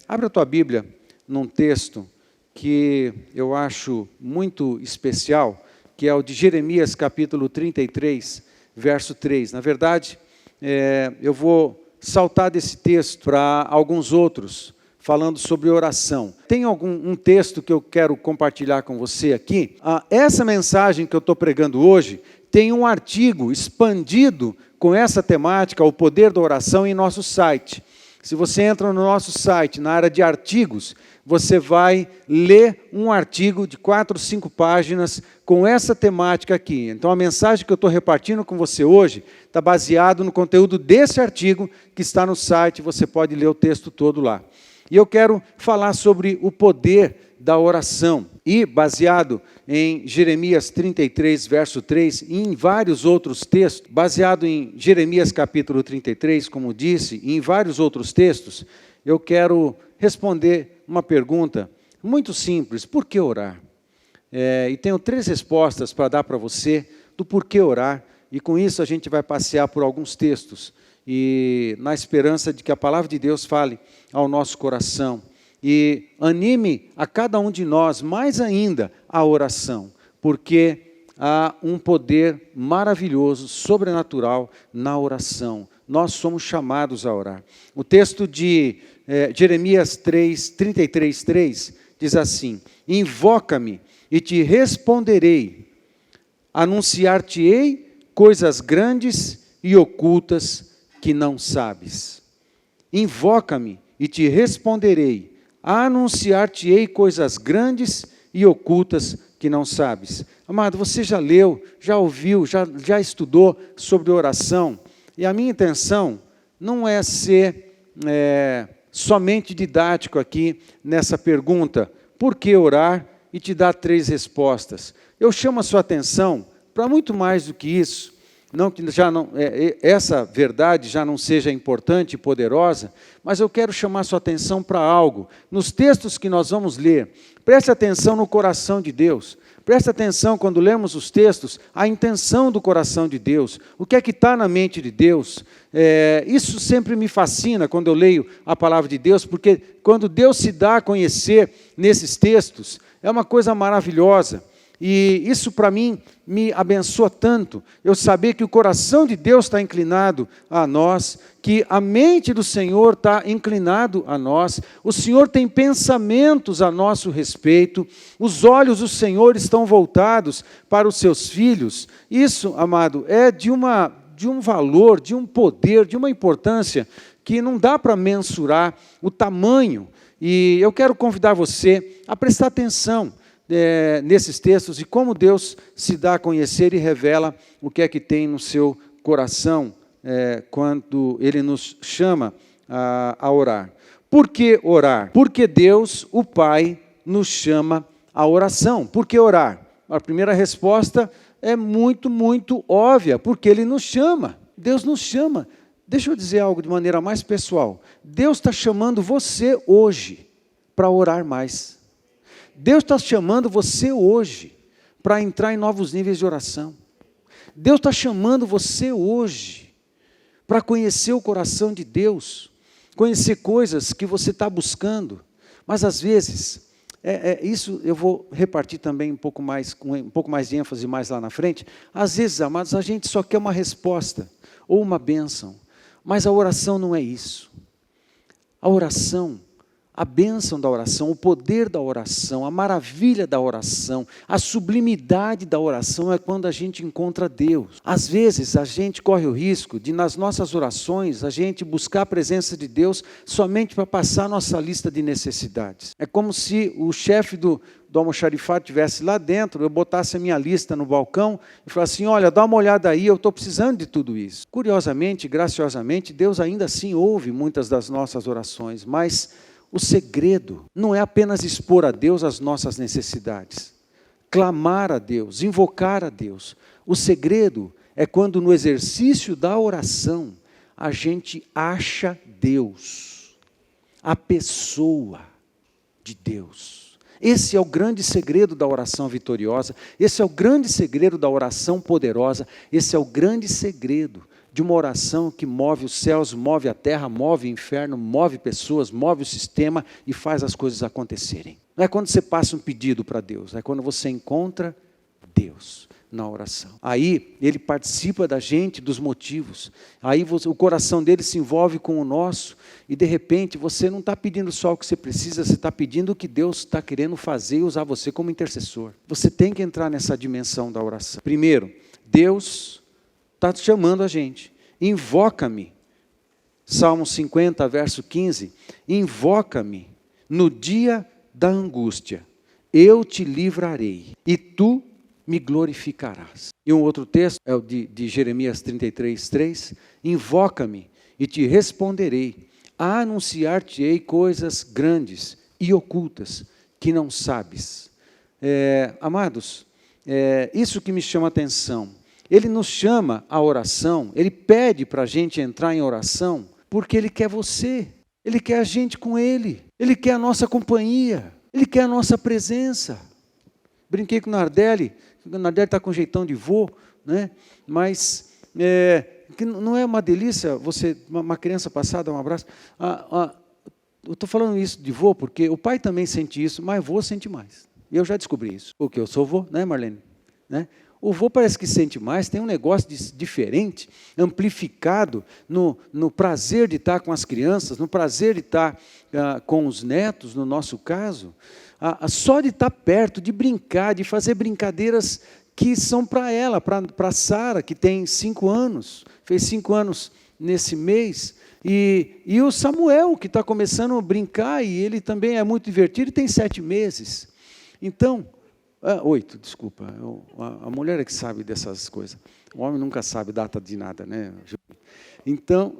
Abra a tua Bíblia num texto que eu acho muito especial, que é o de Jeremias capítulo 33, verso 3. Na verdade, eu vou saltar desse texto para alguns outros, falando sobre oração. Tem um texto que eu quero compartilhar com você aqui. Essa mensagem que eu estou pregando hoje tem um artigo expandido com essa temática, o poder da oração, em nosso site. Se você entra no nosso site, na área de artigos, você vai ler um artigo de 4 ou 5 páginas com essa temática aqui. Então, a mensagem que eu estou repartindo com você hoje está baseado no conteúdo desse artigo que está no site, você pode ler o texto todo lá. E eu quero falar sobre o poder da oração. E, baseado em Jeremias 33, verso 3, e em vários outros textos, baseado em Jeremias capítulo 33, como disse, e em vários outros textos, eu quero responder uma pergunta muito simples: por que orar? E tenho 3 respostas para dar para você do porquê orar, e com isso a gente vai passear por alguns textos, e na esperança de que a palavra de Deus fale ao nosso coração, e anime a cada um de nós mais ainda a oração, porque há um poder maravilhoso, sobrenatural na oração. Nós somos chamados a orar. O texto de Jeremias 33, 3 diz assim: invoca-me e te responderei, anunciar-te-ei coisas grandes e ocultas que não sabes. Invoca-me e te responderei, anunciar-te-ei coisas grandes e ocultas que não sabes. Amado, você já leu, já ouviu, já estudou sobre oração, e a minha intenção não é ser somente didático aqui nessa pergunta, por que orar, e te dar 3 respostas. Eu chamo a sua atenção para muito mais do que isso. Não que essa verdade já não seja importante e poderosa, mas eu quero chamar sua atenção para algo. Nos textos que nós vamos ler, preste atenção no coração de Deus. Preste atenção, quando lemos os textos, a intenção do coração de Deus. O que é que está na mente de Deus? Isso sempre me fascina quando eu leio a palavra de Deus, porque quando Deus se dá a conhecer nesses textos, é uma coisa maravilhosa. E isso para mim me abençoa tanto, eu saber que o coração de Deus está inclinado a nós, que a mente do Senhor está inclinado a nós, o Senhor tem pensamentos a nosso respeito, os olhos do Senhor estão voltados para os seus filhos. Isso, amado, é de um valor, de um poder, de uma importância que não dá para mensurar o tamanho. E eu quero convidar você a prestar atenção nesses textos e como Deus se dá a conhecer e revela o que é que tem no seu coração quando Ele nos chama a orar. Por que orar? Porque Deus, o Pai, nos chama à oração. Por que orar? A primeira resposta é muito, muito óbvia, porque Ele nos chama. Deus nos chama. Deixa eu dizer algo de maneira mais pessoal. Deus está chamando você hoje para orar mais. Deus está chamando você hoje para entrar em novos níveis de oração. Deus está chamando você hoje para conhecer o coração de Deus, conhecer coisas que você está buscando. Mas às vezes, isso eu vou repartir também com um pouco mais de ênfase mais lá na frente. Às vezes, amados, a gente só quer uma resposta ou uma bênção, mas a oração não é isso. A oração, a bênção da oração, o poder da oração, a maravilha da oração, a sublimidade da oração é quando a gente encontra Deus. Às vezes a gente corre o risco de, nas nossas orações, a gente buscar a presença de Deus somente para passar a nossa lista de necessidades. É como se o chefe do almoxarifado estivesse lá dentro, eu botasse a minha lista no balcão e falasse assim: olha, dá uma olhada aí, eu estou precisando de tudo isso. Curiosamente, graciosamente, Deus ainda assim ouve muitas das nossas orações, mas o segredo não é apenas expor a Deus as nossas necessidades, clamar a Deus, invocar a Deus. O segredo é quando no exercício da oração a gente acha Deus, a pessoa de Deus. Esse é o grande segredo da oração vitoriosa, esse é o grande segredo da oração poderosa, esse é o grande segredo de uma oração que move os céus, move a terra, move o inferno, move pessoas, move o sistema e faz as coisas acontecerem. Não é quando você passa um pedido para Deus, é quando você encontra Deus na oração. Aí ele participa da gente, dos motivos. Aí o coração dele se envolve com o nosso e de repente você não está pedindo só o que você precisa, você está pedindo o que Deus está querendo fazer e usar você como intercessor. Você tem que entrar nessa dimensão da oração. Primeiro, Deus está chamando a gente. Invoca-me. Salmo 50, verso 15. Invoca-me no dia da angústia. Eu te livrarei e tu me glorificarás. E um outro texto é o de Jeremias 33, 3. Invoca-me e te responderei. Anunciar-te-ei coisas grandes e ocultas que não sabes. Amados, isso que me chama a atenção. Ele nos chama à oração, Ele pede para a gente entrar em oração, porque Ele quer você, Ele quer a gente com Ele, Ele quer a nossa companhia, Ele quer a nossa presença. Brinquei com o Nardelli está com jeitão de vô, né? Mas que não é uma delícia você, uma criança passar, dar um abraço. Eu estou falando isso de vô, porque o pai também sente isso, mas vô sente mais. Eu já descobri isso, porque eu sou vô, né, Marlene? Né? O vô parece que sente mais, tem um negócio diferente, amplificado no prazer de estar com as crianças, no prazer de estar com os netos, no nosso caso, só de estar perto, de brincar, de fazer brincadeiras que são para ela, para a Sara, que tem 5 anos, fez 5 anos nesse mês, e o Samuel, que está começando a brincar, e ele também é muito divertido, e tem 7 meses. Então... 8, desculpa. A mulher é que sabe dessas coisas. O homem nunca sabe data de nada, né? Então,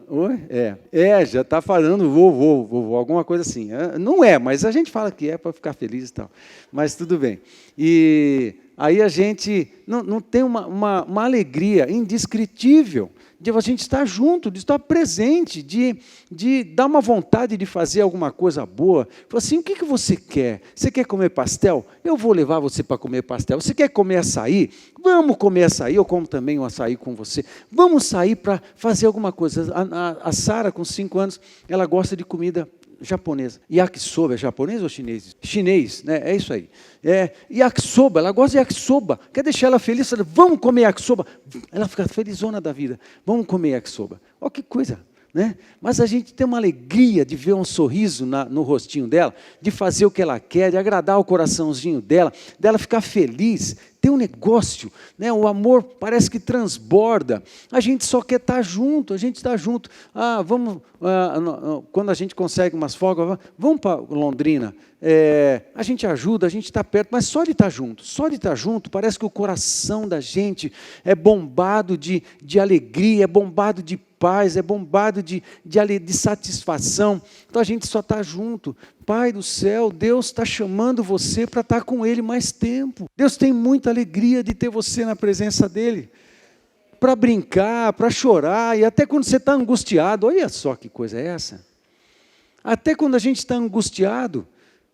já está falando vovô, alguma coisa assim. Não é, mas a gente fala que é para ficar feliz e tal. Mas tudo bem. E aí a gente não tem uma alegria indescritível de a gente estar junto, de estar presente, de dar uma vontade de fazer alguma coisa boa. Fala assim, o que você quer? Você quer comer pastel? Eu vou levar você para comer pastel. Você quer comer açaí? Vamos comer açaí, eu como também um açaí com você. Vamos sair para fazer alguma coisa. A Sara, com 5 anos, ela gosta de comida japonesa. Yakisoba é japonês ou chinês? Chinês, né? É isso aí. Yakisoba, ela gosta de yakisoba. Quer deixar ela feliz? Fala, vamos comer yakisoba. Ela fica felizona da vida. Vamos comer yakisoba. Olha que coisa, né? Mas a gente tem uma alegria de ver um sorriso no rostinho dela, de fazer o que ela quer, de agradar o coraçãozinho dela ficar feliz. Tem um negócio, né? O amor parece que transborda. A gente só quer estar junto, a gente está junto. Quando a gente consegue umas folgas, vamos para Londrina. A gente ajuda, a gente está perto, mas só de estar junto, parece que o coração da gente é bombado de alegria, é bombado de paz, é bombado de satisfação. Então a gente só está junto. Pai do céu, Deus está chamando você para estar com Ele mais tempo. Deus tem muita alegria de ter você na presença dEle, para brincar, para chorar, e até quando você está angustiado, olha só que coisa é essa. Até quando a gente está angustiado,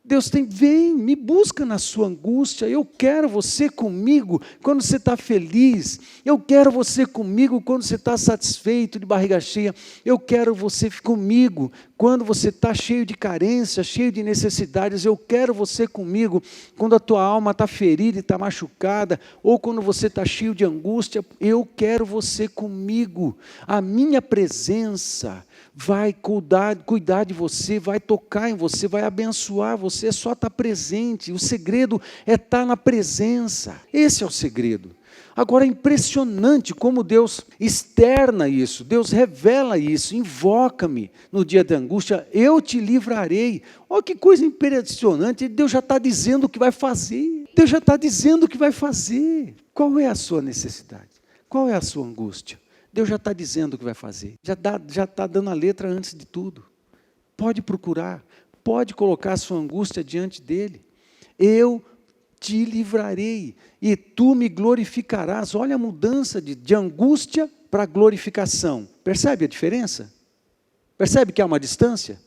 Deus vem, me busca na sua angústia, eu quero você comigo quando você está feliz, eu quero você comigo quando você está satisfeito, de barriga cheia, eu quero você comigo quando você está cheio de carência, cheio de necessidades, eu quero você comigo quando a tua alma está ferida e está machucada, ou quando você está cheio de angústia, eu quero você comigo, a minha presença vai cuidar de você, vai tocar em você, vai abençoar você, é só estar presente. O segredo é estar na presença. Esse é o segredo. Agora é impressionante como Deus externa isso, Deus revela isso. Invoca-me no dia da angústia, eu te livrarei. Olha que coisa impressionante, Deus já está dizendo o que vai fazer. Deus já está dizendo o que vai fazer. Qual é a sua necessidade? Qual é a sua angústia? Deus já está dizendo o que vai fazer, já está dando a letra antes de tudo. Pode procurar, pode colocar a sua angústia diante dEle. Eu te livrarei e tu me glorificarás. Olha a mudança de angústia para glorificação. Percebe a diferença? Percebe que há uma distância?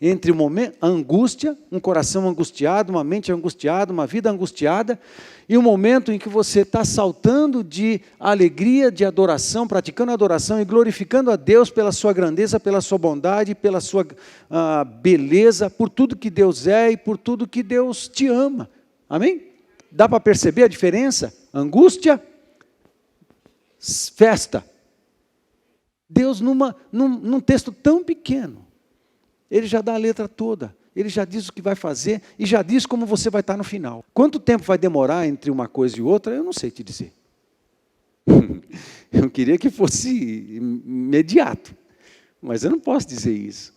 Entre o momento, a angústia, um coração angustiado, uma mente angustiada, uma vida angustiada, e o momento em que você está saltando de alegria, de adoração, praticando adoração e glorificando a Deus pela sua grandeza, pela sua bondade, pela sua beleza, por tudo que Deus é e por tudo que Deus te ama. Amém? Dá para perceber a diferença? Angústia, festa. Deus, num texto tão pequeno, Ele já dá a letra toda, Ele já diz o que vai fazer e já diz como você vai estar no final. Quanto tempo vai demorar entre uma coisa e outra, eu não sei te dizer. Eu queria que fosse imediato, mas eu não posso dizer isso,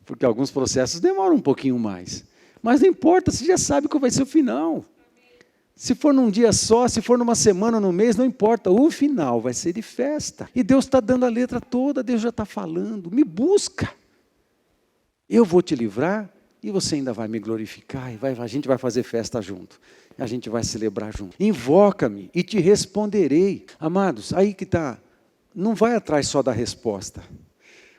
porque alguns processos demoram um pouquinho mais. Mas não importa, você já sabe qual vai ser o final. Se for num dia só, se for numa semana, num mês, não importa, o final vai ser de festa. E Deus está dando a letra toda, Deus já está falando, me busca. Eu vou te livrar e você ainda vai me glorificar, e a gente vai fazer festa junto, a gente vai celebrar junto. Invoca-me e te responderei. Amados, aí que está, não vai atrás só da resposta.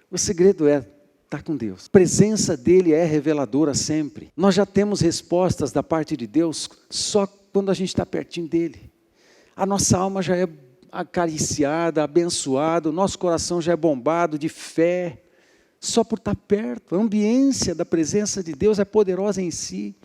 O segredo é estar com Deus. A presença dEle é reveladora sempre. Nós já temos respostas da parte de Deus só quando a gente está pertinho dEle. A nossa alma já é acariciada, abençoada, o nosso coração já é bombado de fé, só por estar perto. A ambiência da presença de Deus é poderosa em si.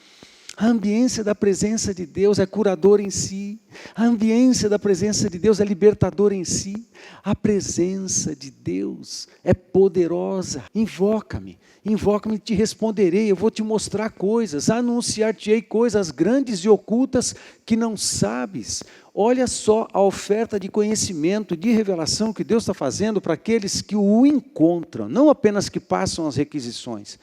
A ambiência da presença de Deus é curadora em si. A ambiência da presença de Deus é libertadora em si. A presença de Deus é poderosa. Invoca-me e te responderei. Eu vou te mostrar coisas, anunciar-te-ei coisas grandes e ocultas que não sabes. Olha só a oferta de conhecimento, de revelação que Deus está fazendo para aqueles que o encontram, não apenas que passam as requisições,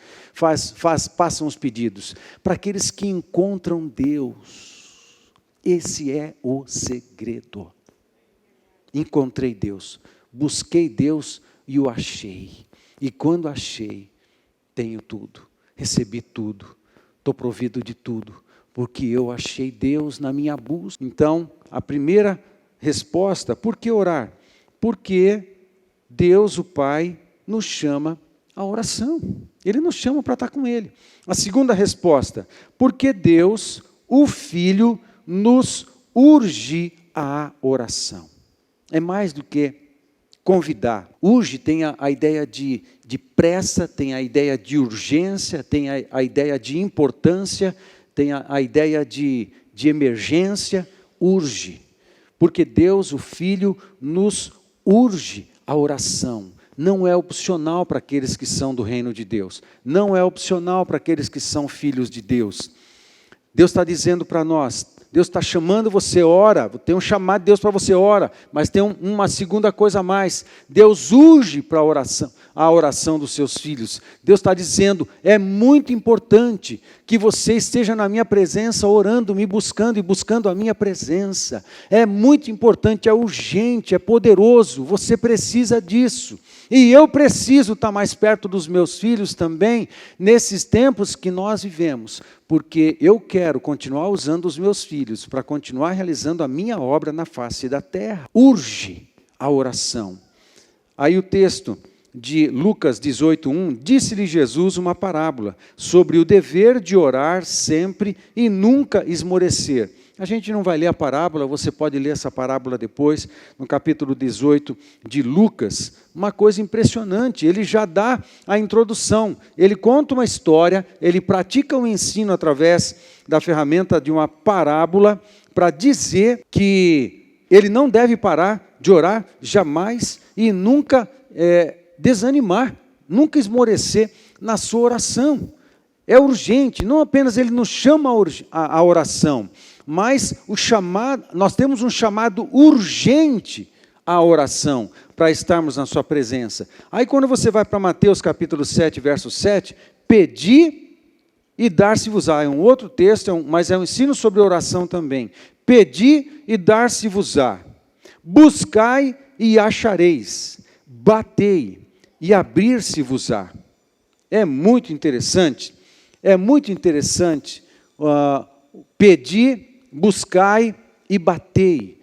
passam os pedidos, para aqueles que encontram Deus. Esse é o segredo. Encontrei Deus, busquei Deus e o achei. E quando achei, tenho tudo, recebi tudo, estou provido de tudo, porque eu achei Deus na minha busca. Então, a primeira resposta, por que orar? Porque Deus, o Pai, nos chama à oração. Ele nos chama para estar com Ele. A segunda resposta, porque Deus, o Filho, nos urge à oração. É mais do que convidar. Urge tem a ideia de pressa, tem a ideia de urgência, tem a ideia de importância, tem a ideia de emergência. Urge, porque Deus, o Filho, nos urge à oração. Não é opcional para aqueles que são do reino de Deus. Não é opcional para aqueles que são filhos de Deus. Deus está dizendo para nós, Deus está chamando você, ora, tem um chamado de Deus para você, ora, mas tem uma segunda coisa a mais. Deus urge para a oração dos seus filhos. Deus está dizendo, é muito importante que você esteja na minha presença, orando, me buscando e buscando a minha presença. É muito importante, é urgente, é poderoso, você precisa disso. E eu preciso estar mais perto dos meus filhos também, nesses tempos que nós vivemos, porque eu quero continuar usando os meus filhos para continuar realizando a minha obra na face da terra. Urge a oração. Aí o texto de Lucas 18:1, disse-lhe Jesus uma parábola sobre o dever de orar sempre e nunca esmorecer. A gente não vai ler a parábola, você pode ler essa parábola depois, no capítulo 18 de Lucas. Uma coisa impressionante, ele já dá a introdução, ele conta uma história, ele pratica um ensino através da ferramenta de uma parábola, para dizer que ele não deve parar de orar jamais e nunca desanimar, nunca esmorecer na sua oração. É urgente, não apenas ele nos chama à oração, mas nós temos um chamado urgente à oração, para estarmos na sua presença. Aí quando você vai para Mateus capítulo 7, verso 7, pedi e dar-se-vos-á. É um outro texto, mas é um ensino sobre oração também. Pedi e dar-se-vos-á. Buscai e achareis. Batei e abrir-se-vos-á. É muito interessante. Pedi, buscai e batei.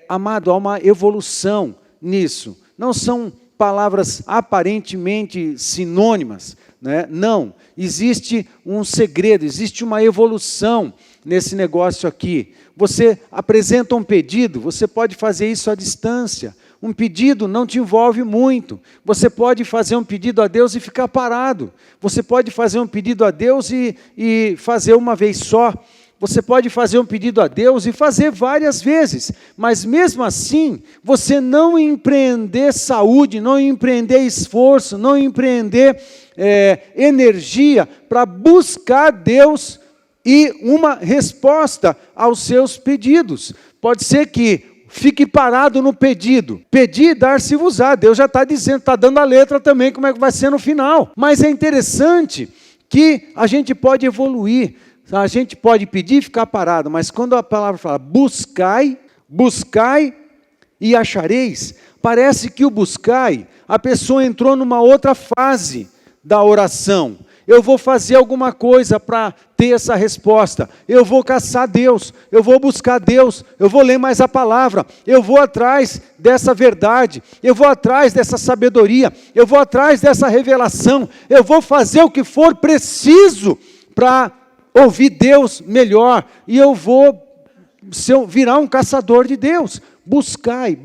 Amado, há uma evolução nisso. Não são palavras aparentemente sinônimas, né? Não, existe um segredo, existe uma evolução nesse negócio aqui. Você apresenta um pedido, você pode fazer isso à distância. Um pedido não te envolve muito. Você pode fazer um pedido a Deus e ficar parado. Você pode fazer um pedido a Deus e fazer uma vez só. Você pode fazer um pedido a Deus e fazer várias vezes. Mas mesmo assim, você não empreender saúde, não empreender esforço, não empreender energia para buscar Deus e uma resposta aos seus pedidos. Pode ser que fique parado no pedido. Pedir, dar-se-vos-á. Deus já está dizendo, está dando a letra também, como é que vai ser no final. Mas é interessante que a gente pode evoluir. A gente pode pedir e ficar parado, mas quando a palavra fala, buscai e achareis, parece que o buscai, a pessoa entrou numa outra fase da oração. Eu vou fazer alguma coisa para ter essa resposta. Eu vou caçar Deus, eu vou buscar Deus, eu vou ler mais a palavra, eu vou atrás dessa verdade, eu vou atrás dessa sabedoria, eu vou atrás dessa revelação, eu vou fazer o que for preciso para ouvir Deus melhor, e eu vou virar um caçador de Deus. Buscai,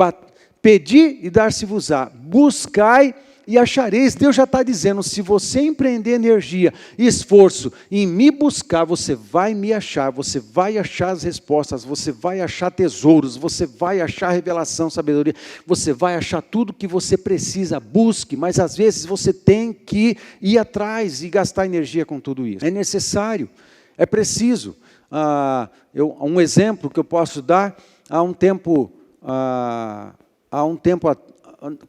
pedi e dar-se-vos-á. Buscai e achareis. Deus já está dizendo, se você empreender energia e esforço em me buscar, você vai me achar, você vai achar as respostas, você vai achar tesouros, você vai achar revelação, sabedoria, você vai achar tudo que você precisa. Busque, mas às vezes você tem que ir atrás e gastar energia com tudo isso. É necessário, é preciso. Um exemplo que eu posso dar,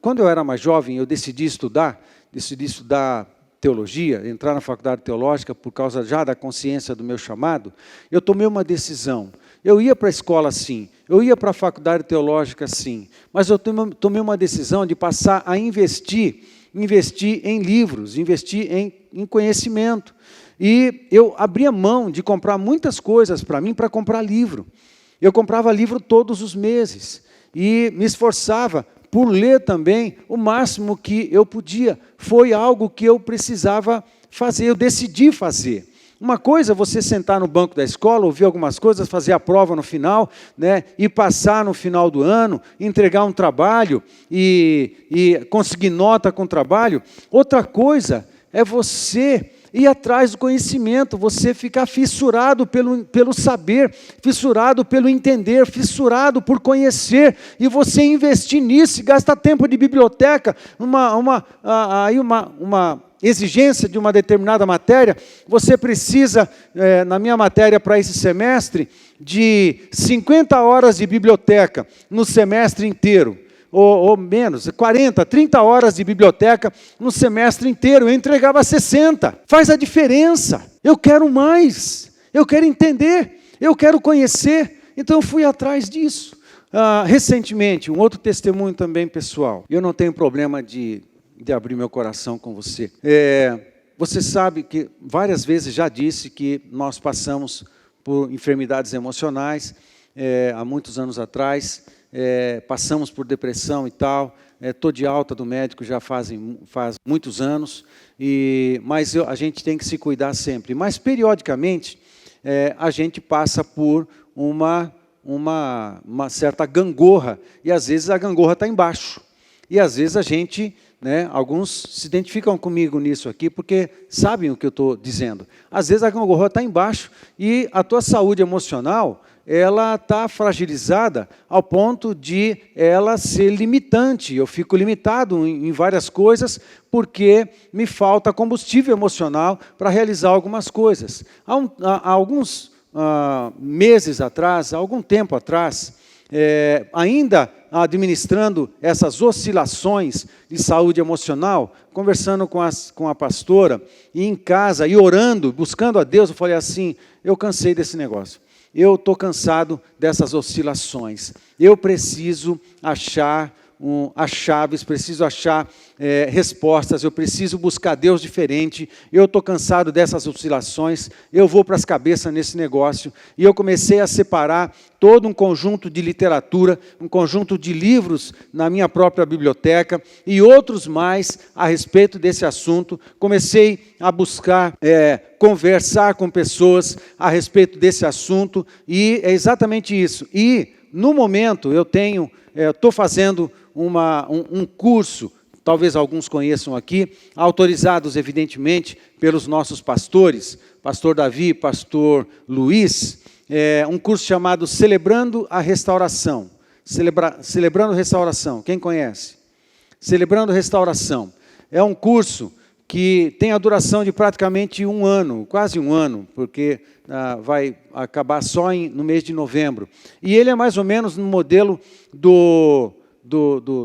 quando eu era mais jovem, eu decidi estudar teologia, entrar na faculdade teológica por causa já da consciência do meu chamado. Eu tomei uma decisão. Eu ia para a escola sim, eu ia para a faculdade teológica sim, mas eu tomei uma decisão de passar a investir em livros, investir em conhecimento. E eu abria mão de comprar muitas coisas para mim, para comprar livro. Eu comprava livro todos os meses e me esforçava por ler também o máximo que eu podia. Foi algo que eu precisava fazer, eu decidi fazer. Uma coisa é você sentar no banco da escola, ouvir algumas coisas, fazer a prova no final, né, e passar no final do ano, entregar um trabalho e conseguir nota com o trabalho. Outra coisa é você ir atrás do conhecimento, você ficar fissurado pelo saber, fissurado pelo entender, fissurado por conhecer, e você investir nisso, e gastar tempo de biblioteca, uma exigência de uma determinada matéria. Você precisa, na minha matéria para esse semestre, de 50 horas de biblioteca no semestre inteiro. Ou menos, 40, 30 horas de biblioteca no semestre inteiro. Eu entregava 60. Faz a diferença. Eu quero mais. Eu quero entender. Eu quero conhecer. Então eu fui atrás disso. Recentemente, um outro testemunho também pessoal. Eu não tenho problema de abrir meu coração com você. Você sabe que várias vezes já disse que nós passamos por enfermidades emocionais. Há muitos anos atrás, passamos por depressão e tal. Estou de alta do médico já faz muitos anos, mas a gente tem que se cuidar sempre. Mas, periodicamente, a gente passa por uma certa gangorra, e às vezes a gangorra está embaixo. E às vezes a gente, alguns se identificam comigo nisso aqui, porque sabem o que eu estou dizendo. Às vezes a gangorra está embaixo, e a tua saúde emocional, ela está fragilizada ao ponto de ela ser limitante. Eu fico limitado em várias coisas porque me falta combustível emocional para realizar algumas coisas. Há alguns meses atrás, há algum tempo atrás, ainda administrando essas oscilações de saúde emocional, conversando com a pastora, e em casa, e orando, buscando a Deus, eu falei assim, eu cansei desse negócio. Eu estou cansado dessas oscilações. Eu preciso achar as chaves, preciso achar respostas, eu preciso buscar Deus diferente, eu estou cansado dessas oscilações, eu vou para as cabeças nesse negócio. E eu comecei a separar todo um conjunto de literatura, um conjunto de livros na minha própria biblioteca e outros mais a respeito desse assunto. Comecei a buscar conversar com pessoas a respeito desse assunto, e é exatamente isso. E, no momento, eu estou fazendo um curso, talvez alguns conheçam aqui, autorizados, evidentemente, pelos nossos pastores, pastor Davi, pastor Luiz, um curso chamado Celebrando a Restauração. Celebrando Restauração, quem conhece? Celebrando Restauração. É um curso que tem a duração de praticamente um ano, quase um ano, porque vai acabar só no mês de novembro. E ele é mais ou menos no modelo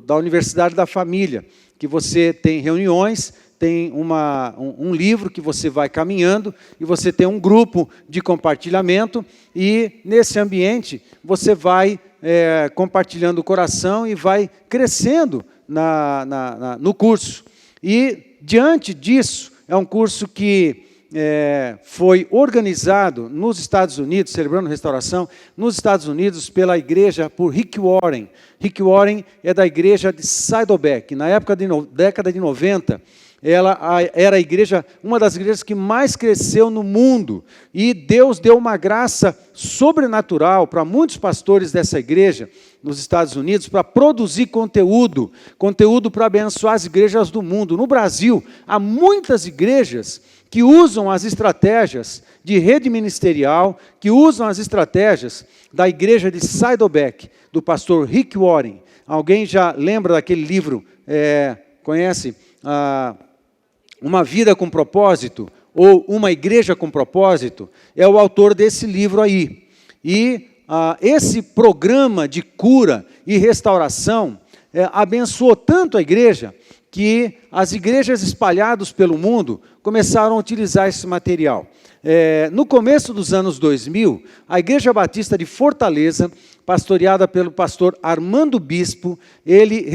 da Universidade da Família, que você tem reuniões, tem um livro que você vai caminhando, e você tem um grupo de compartilhamento, e nesse ambiente você vai compartilhando o coração e vai crescendo no curso. E, diante disso, é um curso que foi organizado nos Estados Unidos, Celebrando Restauração, nos Estados Unidos, pela igreja, por Rick Warren. Rick Warren é da igreja de Saddleback. Na década de 90, ela era a igreja, uma das igrejas que mais cresceu no mundo, e Deus deu uma graça sobrenatural para muitos pastores dessa igreja, nos Estados Unidos, para produzir conteúdo para abençoar as igrejas do mundo. No Brasil, há muitas igrejas que usam as estratégias de rede ministerial, que usam as estratégias da igreja de Saddleback, do pastor Rick Warren. Alguém já lembra daquele livro, conhece? Uma Vida com Propósito, ou Uma Igreja com Propósito? É o autor desse livro aí. E esse programa de cura e restauração abençoou tanto a igreja, que as igrejas espalhadas pelo mundo começaram a utilizar esse material. No começo dos anos 2000, a Igreja Batista de Fortaleza, pastoreada pelo pastor Armando Bispo, ele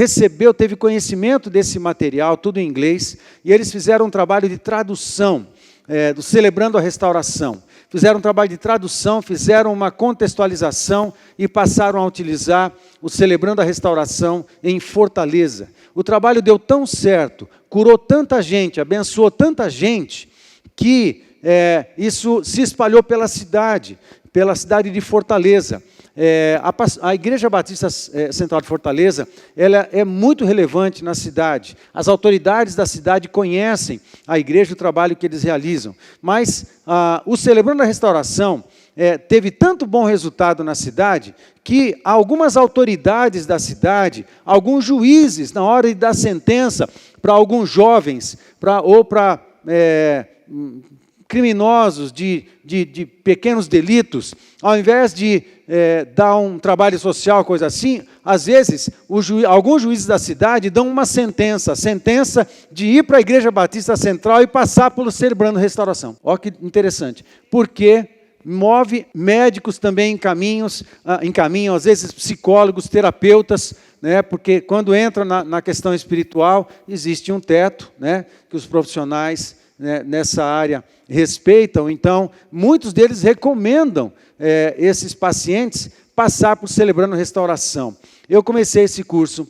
teve conhecimento desse material, tudo em inglês, e eles fizeram um trabalho de tradução, do Celebrando a Restauração. Fizeram um trabalho de tradução, fizeram uma contextualização e passaram a utilizar o Celebrando a Restauração em Fortaleza. O trabalho deu tão certo, curou tanta gente, abençoou tanta gente, que isso se espalhou pela cidade de Fortaleza. A Igreja Batista Central de Fortaleza, ela é muito relevante na cidade. As autoridades da cidade conhecem a igreja e o trabalho que eles realizam. Mas o Celebrando a Restauração teve tanto bom resultado na cidade, que algumas autoridades da cidade, alguns juízes, na hora de dar sentença para alguns jovens, ou para criminosos de pequenos delitos, ao invés de dar um trabalho social, coisa assim, às vezes alguns juízes da cidade dão uma sentença de ir para a Igreja Batista Central e passar pelo Celebrando Restauração. Olha que interessante, porque move médicos também encaminham, às vezes psicólogos, terapeutas, né, porque quando entra na questão espiritual, existe um teto, né, que os profissionais nessa área respeitam. Então, muitos deles recomendam esses pacientes passar por Celebrando Restauração. Eu comecei esse curso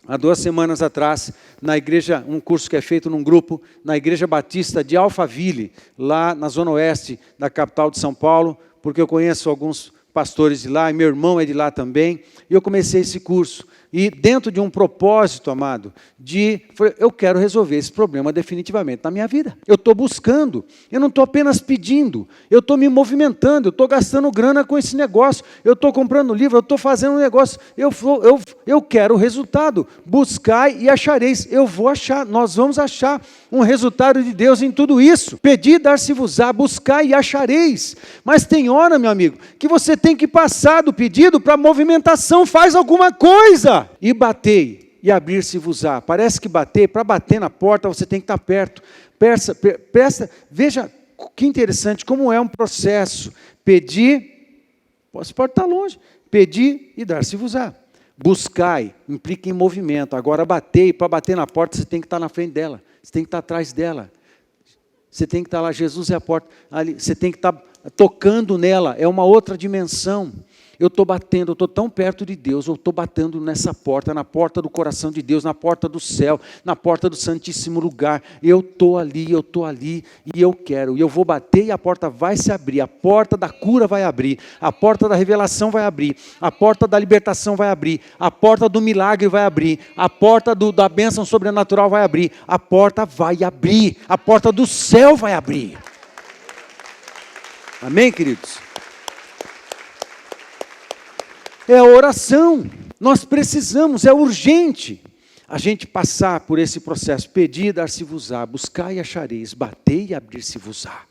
há 2 semanas atrás, na igreja, um curso que é feito num grupo, na Igreja Batista de Alphaville, lá na zona oeste da capital de São Paulo, porque eu conheço alguns pastores de lá, e meu irmão é de lá também, e eu comecei esse curso. E dentro de um propósito, amado, eu quero resolver esse problema definitivamente na minha vida. Eu estou buscando, eu não estou apenas pedindo, eu estou me movimentando, eu estou gastando grana com esse negócio, eu estou comprando livro, eu estou fazendo um negócio, eu quero o resultado. Buscai e achareis. Eu vou achar, nós vamos achar um resultado de Deus em tudo isso. Pedi, dar-se-vos-á, buscai e achareis. Mas tem hora, meu amigo, que você tem que passar do pedido para a movimentação. Faz alguma coisa. E batei, e abrir-se-vos-á. Parece que para bater na porta, você tem que estar perto. Veja que interessante, como é um processo. Pedir, você pode estar longe. Pedir e dar-se-vos-á. Buscai implica em movimento. Agora batei, para bater na porta você tem que estar na frente dela, você tem que estar atrás dela. Você tem que estar lá, Jesus é a porta, ali, você tem que estar tocando nela, é uma outra dimensão. Eu estou batendo, eu estou tão perto de Deus, eu estou batendo nessa porta, na porta do coração de Deus, na porta do céu, na porta do santíssimo lugar. Eu estou ali, e eu quero, e eu vou bater e a porta vai se abrir, a porta da cura vai abrir, a porta da revelação vai abrir, a porta da libertação vai abrir, a porta do milagre vai abrir, a porta da bênção sobrenatural vai abrir, a porta vai abrir, a porta do céu vai abrir. Amém, queridos? É a oração, nós precisamos, é urgente a gente passar por esse processo. Pedir e dar-se-vos-á, buscar e achareis, bater e abrir-se-vos-á.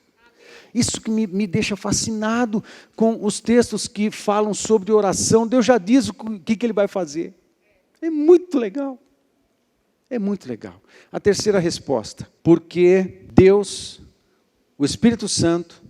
Isso que me deixa fascinado com os textos que falam sobre oração. Deus já diz o que Ele vai fazer. É muito legal, é muito legal. A terceira resposta, porque Deus, o Espírito Santo,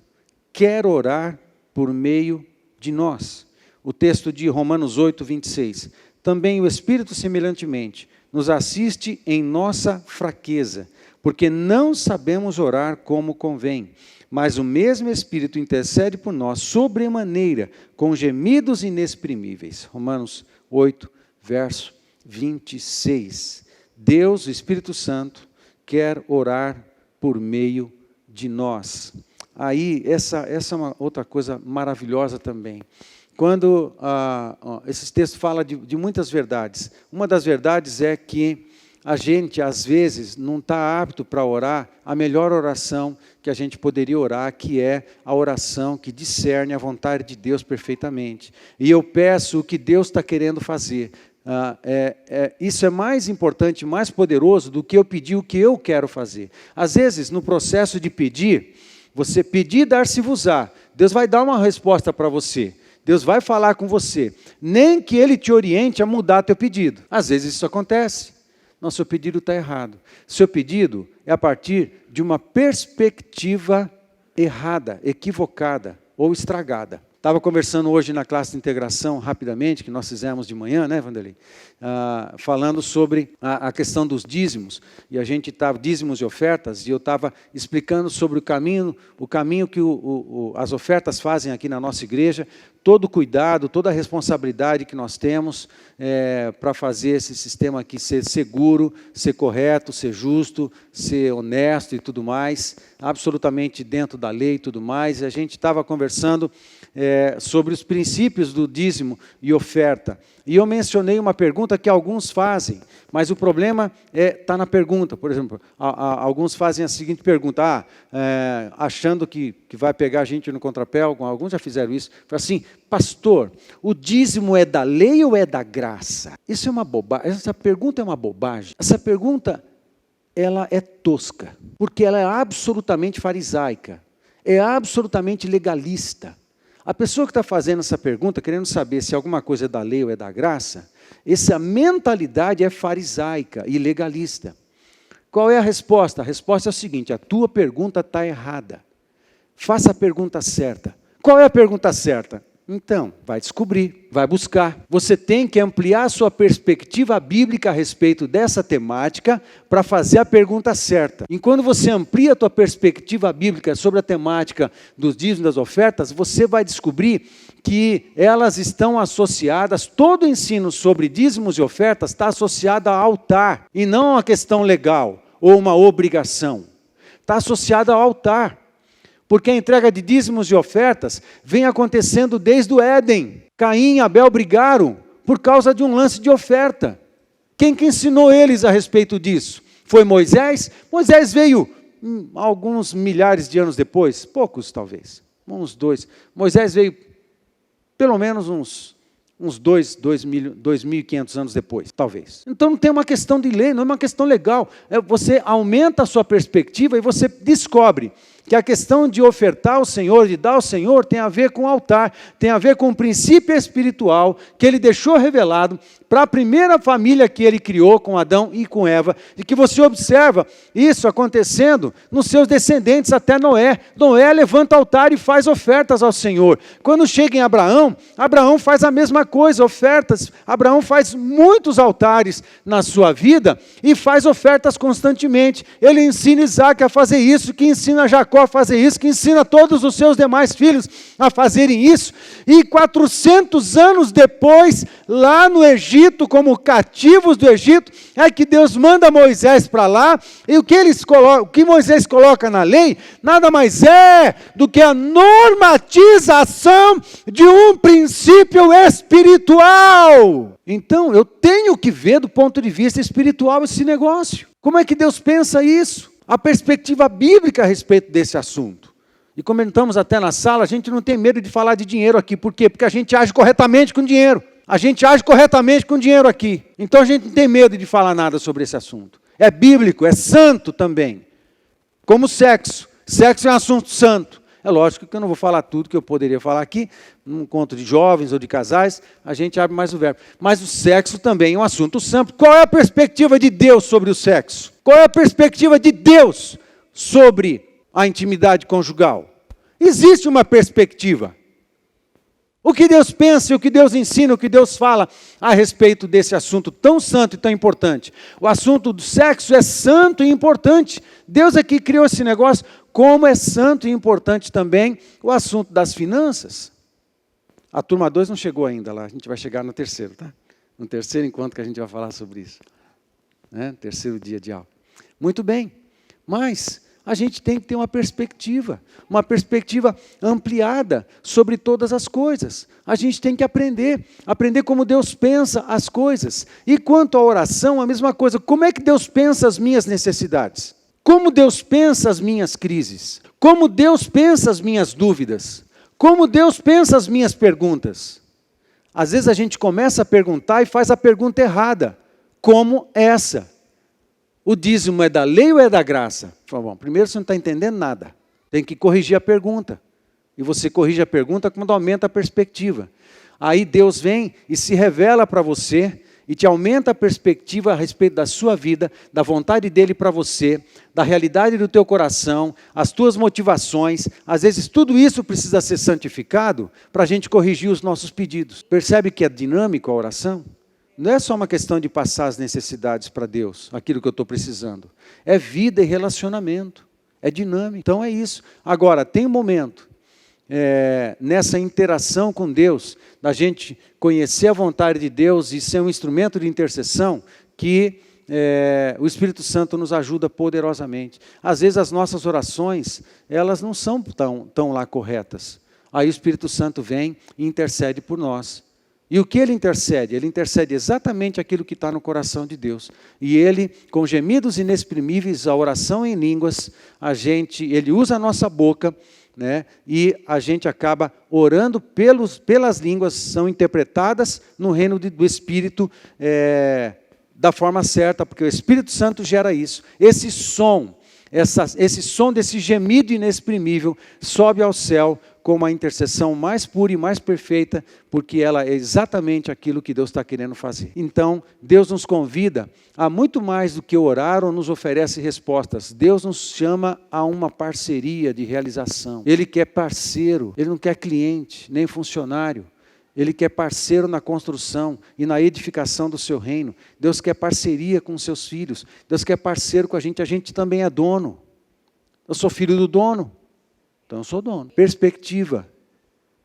quer orar por meio de nós. O texto de Romanos 8, 26. Também o Espírito, semelhantemente, nos assiste em nossa fraqueza, porque não sabemos orar como convém, mas o mesmo Espírito intercede por nós sobremaneira, com gemidos inexprimíveis. Romanos 8, verso 26. Deus, o Espírito Santo, quer orar por meio de nós. Aí, essa é uma outra coisa maravilhosa também. Quando esses textos falam de muitas verdades, uma das verdades é que a gente, às vezes, não está apto para orar a melhor oração que a gente poderia orar, que é a oração que discerne a vontade de Deus perfeitamente. E eu peço o que Deus está querendo fazer. Isso é mais importante, mais poderoso do que eu pedir o que eu quero fazer. Às vezes, no processo de pedir, você pedir e dar-se-vos-á, Deus vai dar uma resposta para você. Deus vai falar com você, nem que Ele te oriente a mudar teu pedido. Às vezes isso acontece. Não, seu pedido está errado. Seu pedido é a partir de uma perspectiva errada, equivocada ou estragada. Estava conversando hoje na classe de integração, rapidamente, que nós fizemos de manhã, né, Vanderlei? Falando sobre a questão dos dízimos, e a gente estava, dízimos e ofertas, e eu estava explicando sobre o caminho que as ofertas fazem aqui na nossa igreja, todo o cuidado, toda a responsabilidade que nós temos para fazer esse sistema aqui ser seguro, ser correto, ser justo, ser honesto e tudo mais, absolutamente dentro da lei e tudo mais. E a gente estava conversando sobre os princípios do dízimo e oferta. E eu mencionei uma pergunta que alguns fazem, mas o problema está na pergunta. Por exemplo, alguns fazem a seguinte pergunta, achando que vai pegar a gente no contrapé, alguns já fizeram isso, fala assim, pastor, o dízimo é da lei ou é da graça? Isso é uma bobagem, essa pergunta é uma bobagem. Essa pergunta, ela é tosca, porque ela é absolutamente farisaica, é absolutamente legalista. A pessoa que está fazendo essa pergunta, querendo saber se alguma coisa é da lei ou é da graça, essa mentalidade é farisaica e legalista. Qual é a resposta? A resposta é o seguinte, a tua pergunta está errada. Faça a pergunta certa. Qual é a pergunta certa? Então, vai descobrir, vai buscar. Você tem que ampliar a sua perspectiva bíblica a respeito dessa temática para fazer a pergunta certa. E quando você amplia a tua perspectiva bíblica sobre a temática dos dízimos e das ofertas, você vai descobrir que elas estão associadas, todo o ensino sobre dízimos e ofertas está associado ao altar, e não a uma questão legal ou uma obrigação. Está associado ao altar. Porque a entrega de dízimos e ofertas vem acontecendo desde o Éden. Caim e Abel brigaram por causa de um lance de oferta. Quem que ensinou eles a respeito disso? Foi Moisés? Moisés veio alguns milhares de anos depois, poucos talvez, uns 2. Moisés veio pelo menos uns 2.500 anos depois, talvez. Então não tem uma questão de lei, não é uma questão legal. Você aumenta a sua perspectiva e você descobre que a questão de ofertar ao Senhor, de dar ao Senhor, tem a ver com o altar, tem a ver com o princípio espiritual que Ele deixou revelado para a primeira família que Ele criou, com Adão e com Eva, e que você observa isso acontecendo nos seus descendentes até Noé. Noé levanta altar e faz ofertas ao Senhor. Quando chega em Abraão, Abraão faz a mesma coisa, ofertas. Abraão faz muitos altares na sua vida e faz ofertas constantemente. Ele ensina Isaac a fazer isso, que ensina Jacó a fazer isso, que ensina todos os seus demais filhos a fazerem isso. E 400 anos depois, lá no Egito, como cativos do Egito, é que Deus manda Moisés para lá, e o que Moisés coloca na lei, nada mais é do que a normatização de um princípio espiritual. Então, eu tenho que ver do ponto de vista espiritual esse negócio. Como é que Deus pensa isso? A perspectiva bíblica a respeito desse assunto. E comentamos até na sala, a gente não tem medo de falar de dinheiro aqui. Por quê? Porque a gente age corretamente com dinheiro. A gente age corretamente com dinheiro aqui. Então a gente não tem medo de falar nada sobre esse assunto. É bíblico, é santo também. Como sexo. Sexo é um assunto santo. É lógico que eu não vou falar tudo que eu poderia falar aqui, num encontro de jovens ou de casais, a gente abre mais o verbo. Mas o sexo também é um assunto santo. Qual é a perspectiva de Deus sobre o sexo? Qual é a perspectiva de Deus sobre a intimidade conjugal? Existe uma perspectiva. O que Deus pensa, o que Deus ensina, o que Deus fala a respeito desse assunto tão santo e tão importante. O assunto do sexo é santo e importante. Deus é que criou esse negócio, como é santo e importante também o assunto das finanças. A turma 2 não chegou ainda lá, a gente vai chegar no terceiro, tá? No terceiro encontro que a gente vai falar sobre isso. Terceiro dia de aula. Muito bem, mas a gente tem que ter uma perspectiva ampliada sobre todas as coisas. A gente tem que aprender como Deus pensa as coisas. E quanto à oração, a mesma coisa. Como é que Deus pensa as minhas necessidades? Como Deus pensa as minhas crises? Como Deus pensa as minhas dúvidas? Como Deus pensa as minhas perguntas? Às vezes a gente começa a perguntar e faz a pergunta errada, como essa. O dízimo é da lei ou é da graça? Bom, primeiro você não está entendendo nada. Tem que corrigir a pergunta. E você corrige a pergunta quando aumenta a perspectiva. Aí Deus vem e se revela para você e te aumenta a perspectiva a respeito da sua vida, da vontade dele para você, da realidade do teu coração, as tuas motivações. Às vezes tudo isso precisa ser santificado para a gente corrigir os nossos pedidos. Percebe que é dinâmico a oração? Não é só uma questão de passar as necessidades para Deus, aquilo que eu estou precisando. É vida e relacionamento, é dinâmico. Então é isso. Agora, tem um momento, nessa interação com Deus, da gente conhecer a vontade de Deus e ser um instrumento de intercessão, que o Espírito Santo nos ajuda poderosamente. Às vezes as nossas orações, elas não são tão lá corretas. Aí o Espírito Santo vem e intercede por nós. E o que ele intercede? Ele intercede exatamente aquilo que está no coração de Deus. E ele, com gemidos inexprimíveis, a oração em línguas, ele usa a nossa boca, e a gente acaba orando pelas línguas, são interpretadas no reino do Espírito da forma certa, porque o Espírito Santo gera isso. Esse som desse gemido inexprimível sobe ao céu com uma intercessão mais pura e mais perfeita, porque ela é exatamente aquilo que Deus está querendo fazer. Então, Deus nos convida a muito mais do que orar ou nos oferece respostas. Deus nos chama a uma parceria de realização. Ele quer parceiro, Ele não quer cliente, nem funcionário. Ele quer parceiro na construção e na edificação do seu reino. Deus quer parceria com os seus filhos. Deus quer parceiro com a gente também é dono. Eu sou filho do dono. Então eu sou dono. Perspectiva.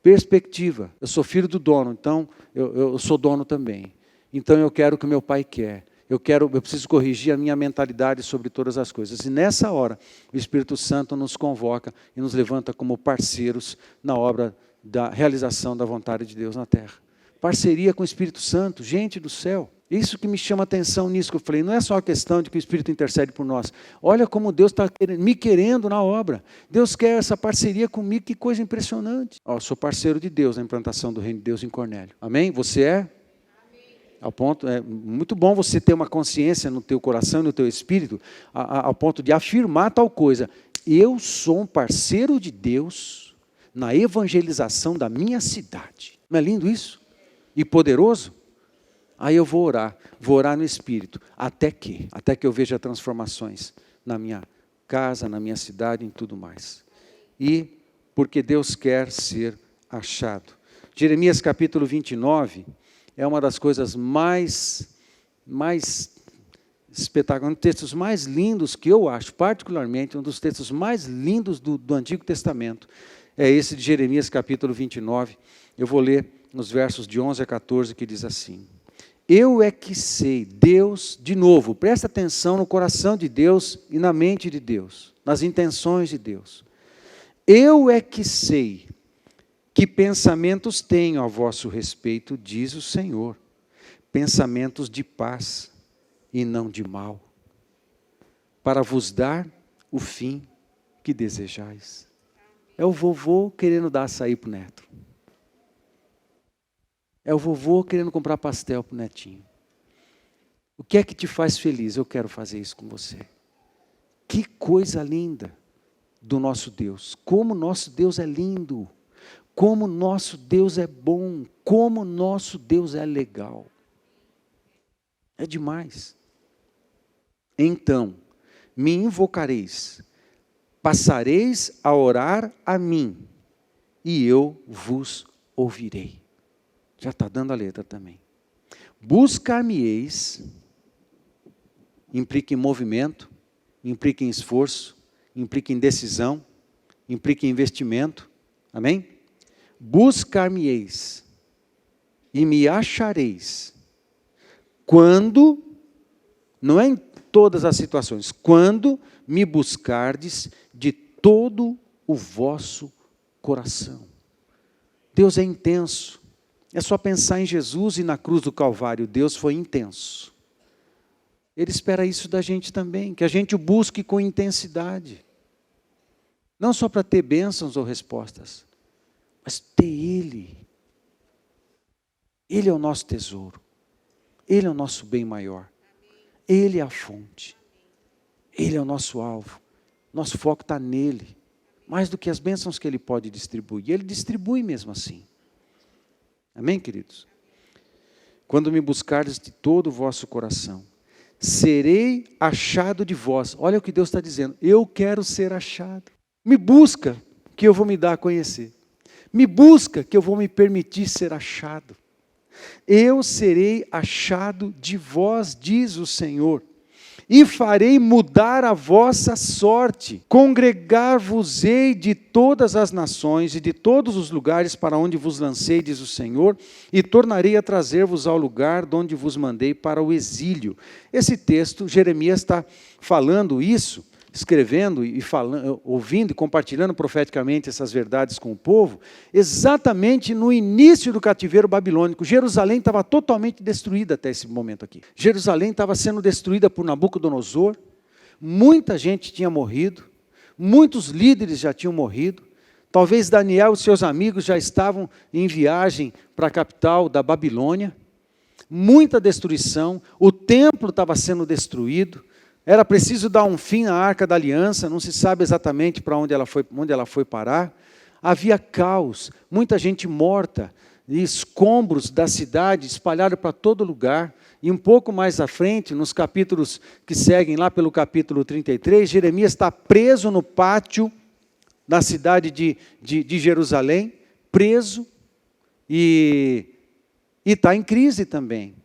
Eu sou filho do dono, então eu sou dono também. Então eu quero o que meu pai quer. Eu preciso corrigir a minha mentalidade sobre todas as coisas. E nessa hora, o Espírito Santo nos convoca e nos levanta como parceiros na obra da realização da vontade de Deus na terra. Parceria com o Espírito Santo, gente do céu. Isso que me chama a atenção nisso que eu falei, não é só a questão de que o Espírito intercede por nós. Olha como Deus está me querendo na obra. Deus quer essa parceria comigo, que coisa impressionante. Sou parceiro de Deus na implantação do reino de Deus em Cornélio. Amém? Você é? Ao ponto, é muito bom você ter uma consciência no teu coração e no teu espírito, ao ponto de afirmar tal coisa. eu sou um parceiro de Deus na evangelização da minha cidade. Não é lindo isso? E poderoso? Aí eu vou orar no Espírito, até que eu veja transformações na minha casa, na minha cidade, em tudo mais. E porque Deus quer ser achado. Jeremias capítulo 29 é uma das coisas mais espetaculares, um dos textos mais lindos que eu acho, particularmente, um dos textos mais lindos do Antigo Testamento, é esse de Jeremias capítulo 29. Eu vou ler nos versos de 11 a 14, que diz assim: eu é que sei, Deus, de novo, presta atenção no coração de Deus e na mente de Deus, nas intenções de Deus. Eu é que sei que pensamentos tenho a vosso respeito, diz o Senhor, pensamentos de paz e não de mal, para vos dar o fim que desejais. É o vovô querendo dar açaí para o neto. É o vovô querendo comprar pastel para o netinho. O que é que te faz feliz? Eu quero fazer isso com você. Que coisa linda do nosso Deus. Como nosso Deus é lindo. Como nosso Deus é bom. Como nosso Deus é legal. É demais. Então, me invocareis, passareis a orar a mim, e eu vos ouvirei. Já está dando a letra também. Buscar-me-eis, implica em movimento, implica em esforço, implica em decisão, implica em investimento. Amém? Buscar-me-eis e me achareis. Quando, não é em todas as situações, quando me buscardes de todo o vosso coração. Deus é intenso. É só pensar em Jesus e na cruz do Calvário. Deus foi intenso. Ele espera isso da gente também, que a gente o busque com intensidade. Não só para ter bênçãos ou respostas, mas ter Ele. Ele é o nosso tesouro. Ele é o nosso bem maior. Ele é a fonte. Ele é o nosso alvo. Nosso foco está nele. Mais do que as bênçãos que Ele pode distribuir. Ele distribui mesmo assim. Amém, queridos? Quando me buscardes de todo o vosso coração, serei achado de vós. Olha o que Deus está dizendo. Eu quero ser achado. Me busca, que eu vou me dar a conhecer. Me busca, que eu vou me permitir ser achado. Eu serei achado de vós, diz o Senhor, e farei mudar a vossa sorte. Congregar-vos-ei de todas as nações e de todos os lugares para onde vos lancei, diz o Senhor, e tornarei a trazer-vos ao lugar de onde vos mandei para o exílio. Esse texto, Jeremias está falando isso, escrevendo e falando, ouvindo e compartilhando profeticamente essas verdades com o povo, exatamente no início do cativeiro babilônico. Jerusalém estava totalmente destruída até esse momento aqui. Jerusalém estava sendo destruída por Nabucodonosor, muita gente tinha morrido, muitos líderes já tinham morrido, talvez Daniel e seus amigos já estavam em viagem para a capital da Babilônia, muita destruição, o templo estava sendo destruído, era preciso dar um fim à Arca da Aliança, não se sabe exatamente para onde ela foi parar. Havia caos, muita gente morta, e escombros da cidade espalhados para todo lugar. E um pouco mais à frente, nos capítulos que seguem, lá pelo capítulo 33, Jeremias está preso no pátio da cidade de Jerusalém, preso, e está em crise também.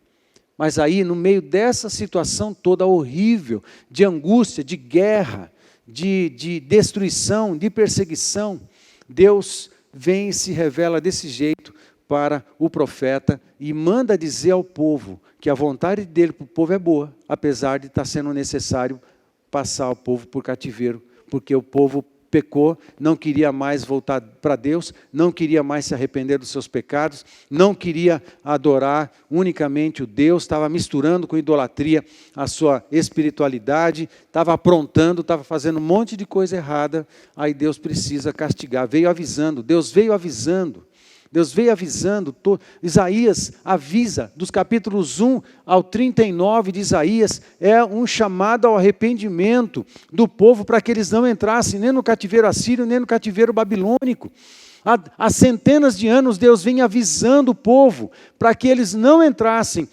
Mas aí, no meio dessa situação toda horrível, de angústia, de guerra, de destruição, de perseguição, Deus vem e se revela desse jeito para o profeta e manda dizer ao povo que a vontade dele para o povo é boa, apesar de estar sendo necessário passar o povo por cativeiro, porque o povo pecou, não queria mais voltar para Deus, não queria mais se arrepender dos seus pecados, não queria adorar unicamente o Deus, estava misturando com idolatria a sua espiritualidade, estava aprontando, estava fazendo um monte de coisa errada, aí Deus precisa castigar, Deus veio avisando, Deus veio avisando, Isaías avisa, dos capítulos 1 ao 39 de Isaías, é um chamado ao arrependimento do povo para que eles não entrassem nem no cativeiro assírio, nem no cativeiro babilônico. Há centenas de anos Deus vem avisando o povo para que eles não entrassem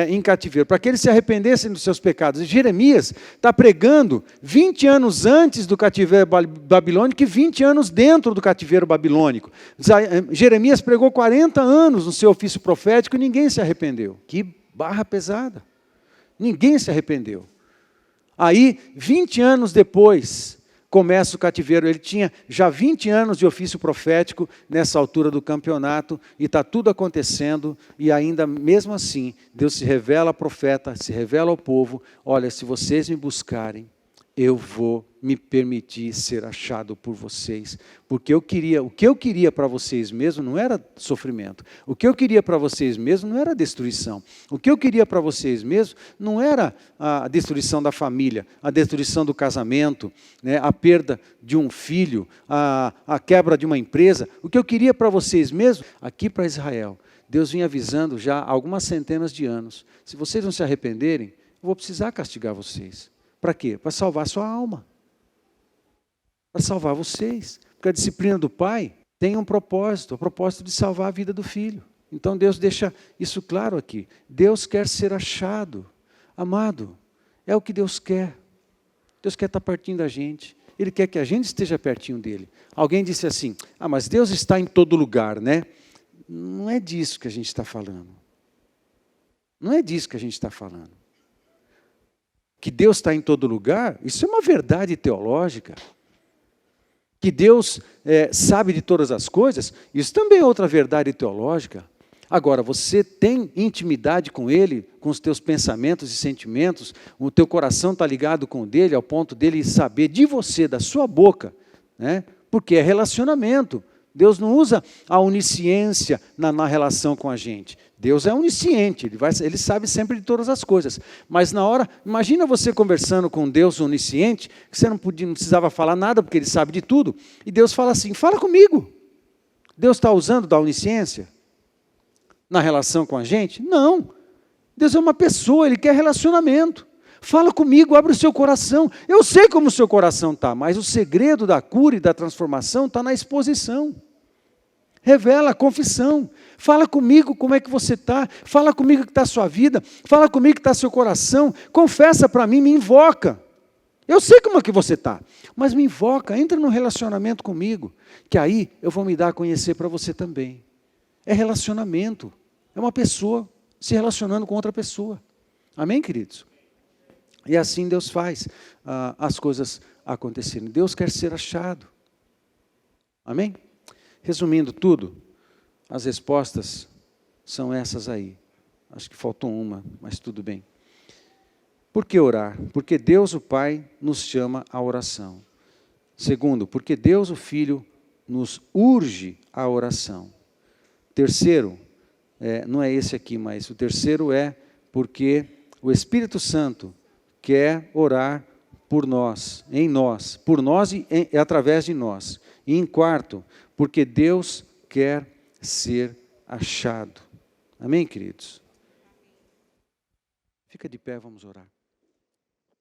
em cativeiro, para que eles se arrependessem dos seus pecados. E Jeremias está pregando 20 anos antes do cativeiro babilônico e 20 anos dentro do cativeiro babilônico. Jeremias pregou 40 anos no seu ofício profético e ninguém se arrependeu. Que barra pesada. Ninguém se arrependeu. Aí, 20 anos depois, começa o cativeiro. Ele tinha já 20 anos de ofício profético nessa altura do campeonato, e está tudo acontecendo, e ainda mesmo assim, Deus se revela ao profeta, se revela ao povo: olha, se vocês me buscarem, eu vou me permitir ser achado por vocês, porque o que eu queria para vocês mesmo não era sofrimento, o que eu queria para vocês mesmo não era destruição, o que eu queria para vocês mesmo não era a destruição da família, a destruição do casamento, né, a perda de um filho, a quebra de uma empresa. O que eu queria para vocês mesmo, aqui para Israel, Deus vinha avisando já há algumas centenas de anos: se vocês não se arrependerem, eu vou precisar castigar vocês. Para quê? Para salvar sua alma. Para salvar vocês. Porque a disciplina do pai tem um propósito, o propósito de salvar a vida do filho. Então Deus deixa isso claro aqui. Deus quer ser achado. Amado, é o que Deus quer. Deus quer estar pertinho da gente. Ele quer que a gente esteja pertinho dele. Alguém disse assim: mas Deus está em todo lugar, né? Não é disso que a gente está falando. Não é disso que a gente está falando. Que Deus está em todo lugar, isso é uma verdade teológica. Que Deus sabe de todas as coisas, isso também é outra verdade teológica. Agora, você tem intimidade com Ele, com os teus pensamentos e sentimentos, o teu coração está ligado com o dele, ao ponto dele saber de você, da sua boca, né? Porque é relacionamento. Deus não usa a onisciência na relação com a gente. Deus é onisciente, ele sabe sempre de todas as coisas. Mas na hora, imagina você conversando com Deus onisciente, que você não precisava falar nada, porque Ele sabe de tudo, e Deus fala assim: fala comigo. Deus está usando da onisciência na relação com a gente? Não. Deus é uma pessoa, Ele quer relacionamento. Fala comigo, abre o seu coração. Eu sei como o seu coração está, mas o segredo da cura e da transformação está na exposição. Revela a confissão. Fala comigo como é que você está. Fala comigo que está a sua vida. Fala comigo que está seu coração. Confessa para mim, me invoca. Eu sei como é que você está, mas me invoca, entra num relacionamento comigo, que aí eu vou me dar a conhecer para você também. É relacionamento. É uma pessoa se relacionando com outra pessoa. Amém, queridos? E assim Deus faz as coisas acontecerem. Deus quer ser achado. Amém? Resumindo tudo, as respostas são essas aí. Acho que faltou uma, mas tudo bem. Por que orar? Porque Deus o Pai nos chama à oração. Segundo, porque Deus o Filho nos urge à oração. Terceiro, não é esse aqui, mas o terceiro é porque o Espírito Santo quer orar por nós, em nós, por nós e através de nós. E em quarto, porque Deus quer ser achado. Amém, queridos? Fica de pé, vamos orar.